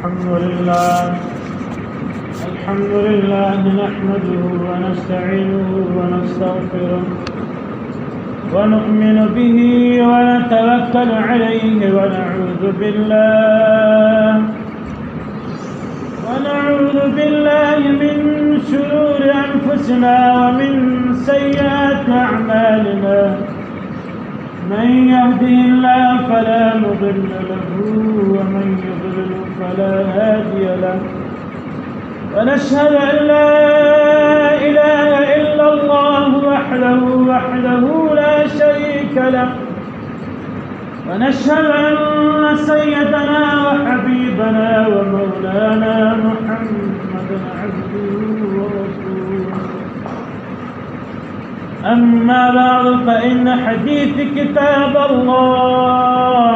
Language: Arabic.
الحمد لله نحمده ونستعينه ونستغفره ونؤمن به ونتوكل عليه ونعوذ بالله من شرور أنفسنا ومن سيئات أعمالنا. من يهده الله فلا مضل له ومن يضلل فلا هادي له. ونشهد أن لا إله إلا الله وحده لا شريك له. ونشهد أن سيدنا وحبيبنا ومولانا محمدا عبده ورسوله. أما بعد فإن حديث كتاب الله